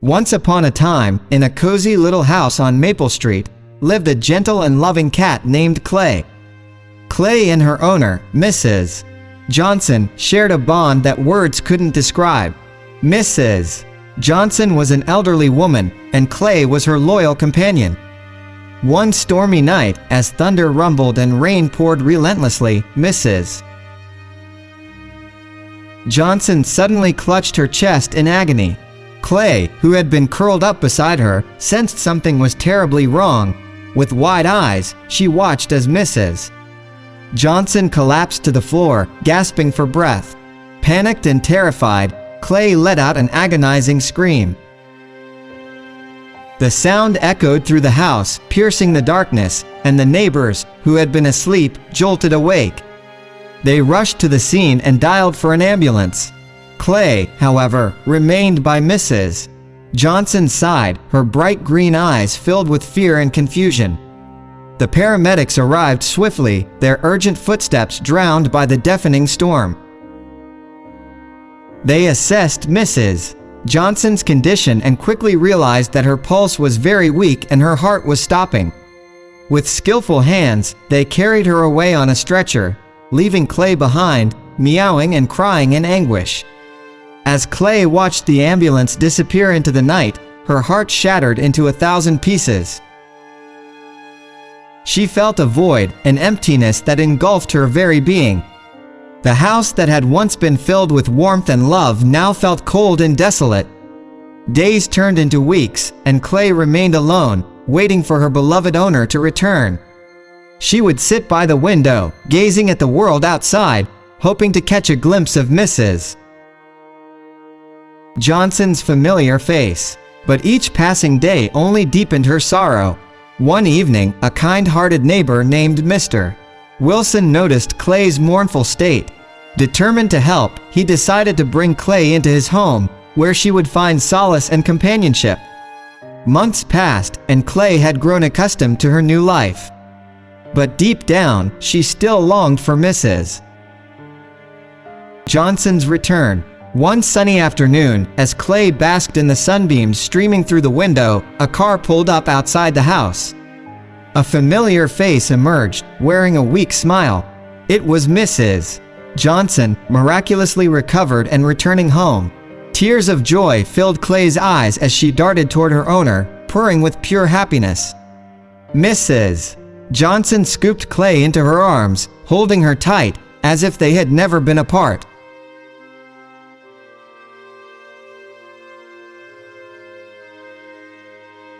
Once upon a time, in a cozy little house on Maple Street, lived a gentle and loving cat named Klai. Klai and her owner, Mrs. Johnson, shared a bond that words couldn't describe. Mrs. Johnson was an elderly woman, and Klai was her loyal companion. One stormy night, as thunder rumbled and rain poured relentlessly, Mrs. Johnson suddenly clutched her chest in agony. Klai, who had been curled up beside her, sensed something was terribly wrong. With wide eyes, she watched as Mrs. Johnson collapsed to the floor, gasping for breath. Panicked and terrified, Klai let out an agonizing scream. The sound echoed through the house, piercing the darkness, and the neighbors, who had been asleep, jolted awake. They rushed to the scene and dialed for an ambulance. Klai, however, remained by Mrs. Johnson's side, her bright green eyes filled with fear and confusion. The paramedics arrived swiftly, their urgent footsteps drowned by the deafening storm. They assessed Mrs. Johnson's condition and quickly realized that her pulse was very weak and her heart was stopping. With skillful hands, they carried her away on a stretcher, leaving Klai behind, meowing and crying in anguish. As Klai watched the ambulance disappear into the night, her heart shattered into 1,000 pieces. She felt a void, an emptiness that engulfed her very being. The house that had once been filled with warmth and love now felt cold and desolate. Days turned into weeks, and Klai remained alone, waiting for her beloved owner to return. She would sit by the window, gazing at the world outside, hoping to catch a glimpse of Mrs. Johnson's familiar face. But each passing day only deepened her sorrow. One evening, a kind-hearted neighbor named Mr. Wilson noticed Klai's mournful state. Determined to help, he decided to bring Klai into his home, where she would find solace and companionship. Months passed, and Klai had grown accustomed to her new life. But deep down, she still longed for Mrs. Johnson's return. One sunny afternoon, as Klai basked in the sunbeams streaming through the window, a car pulled up outside the house. A familiar face emerged, wearing a weak smile. It was Mrs. Johnson, miraculously recovered and returning home. Tears of joy filled Klai's eyes as she darted toward her owner, purring with pure happiness. Mrs. Johnson scooped Klai into her arms, holding her tight, as if they had never been apart.